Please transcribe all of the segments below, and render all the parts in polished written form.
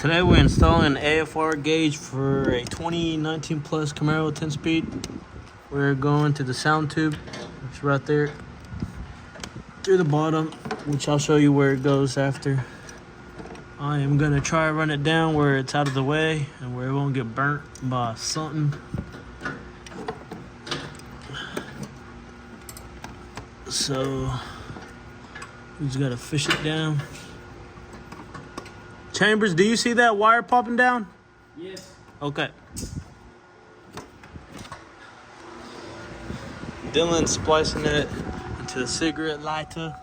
Today we're installing an AFR gauge for a 2019 plus Camaro 10-speed. We're going to the sound tube, which is right there, through the bottom, which I'll show you where it goes after. I am gonna try to run it down where it's out of the way and where it won't get burnt by something. So we just gotta fish it down. Chambers, do you see that wire popping down? Yes. Okay. Dylan's splicing it into the cigarette lighter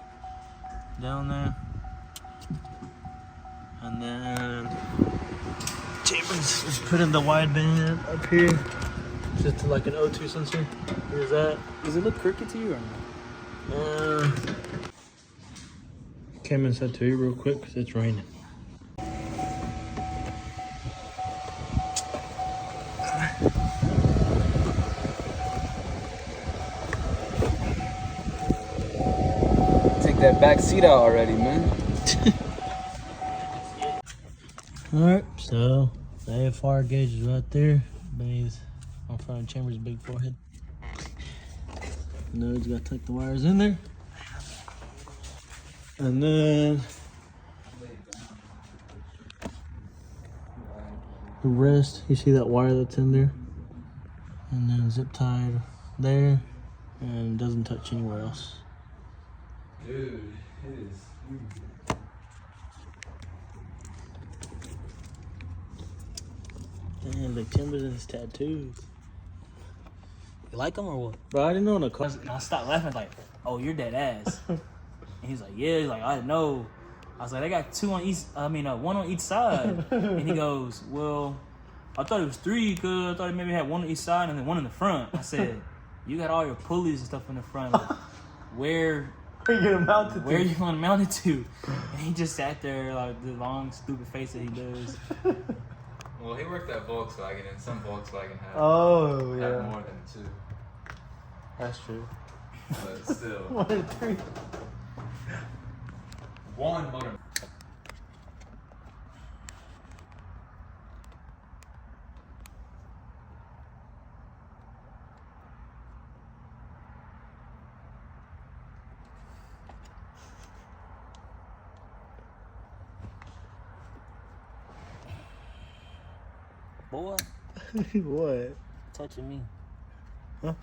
down there. And then Chambers is putting the wideband up here. Just like an O2 sensor. Here's that. Does it look crooked to you or not? Came inside to you real quick because it's raining. Take that back seat out already, man. Alright, so the AFR gauge is right there. Benny's on front of Chambers' big forehead. Now he's got to tuck the wires in there. And then the rest, you see that wire that's in there? And then zip tied there and doesn't touch anywhere else. Dude, it is huge. Damn, the Chambers and his tattoos. You like them or what? Bro, I didn't know in the car. And I stopped laughing like, oh, you're dead ass. And he's like, yeah. He's like, I didn't know. I was like, they got one on each side. And he goes, well, I thought it was three because I thought it maybe had one on each side and then one in the front. I said, you got all your pulleys and stuff in the front. Like, where Where you gonna mount it to? Where are you gonna mount it to? And he just sat there like the long stupid face that he does. Well, he worked at Volkswagen, and some Volkswagen have yeah. more than two. That's true. But still, 1 and 3. one motor. Boy, What? touching me. Huh?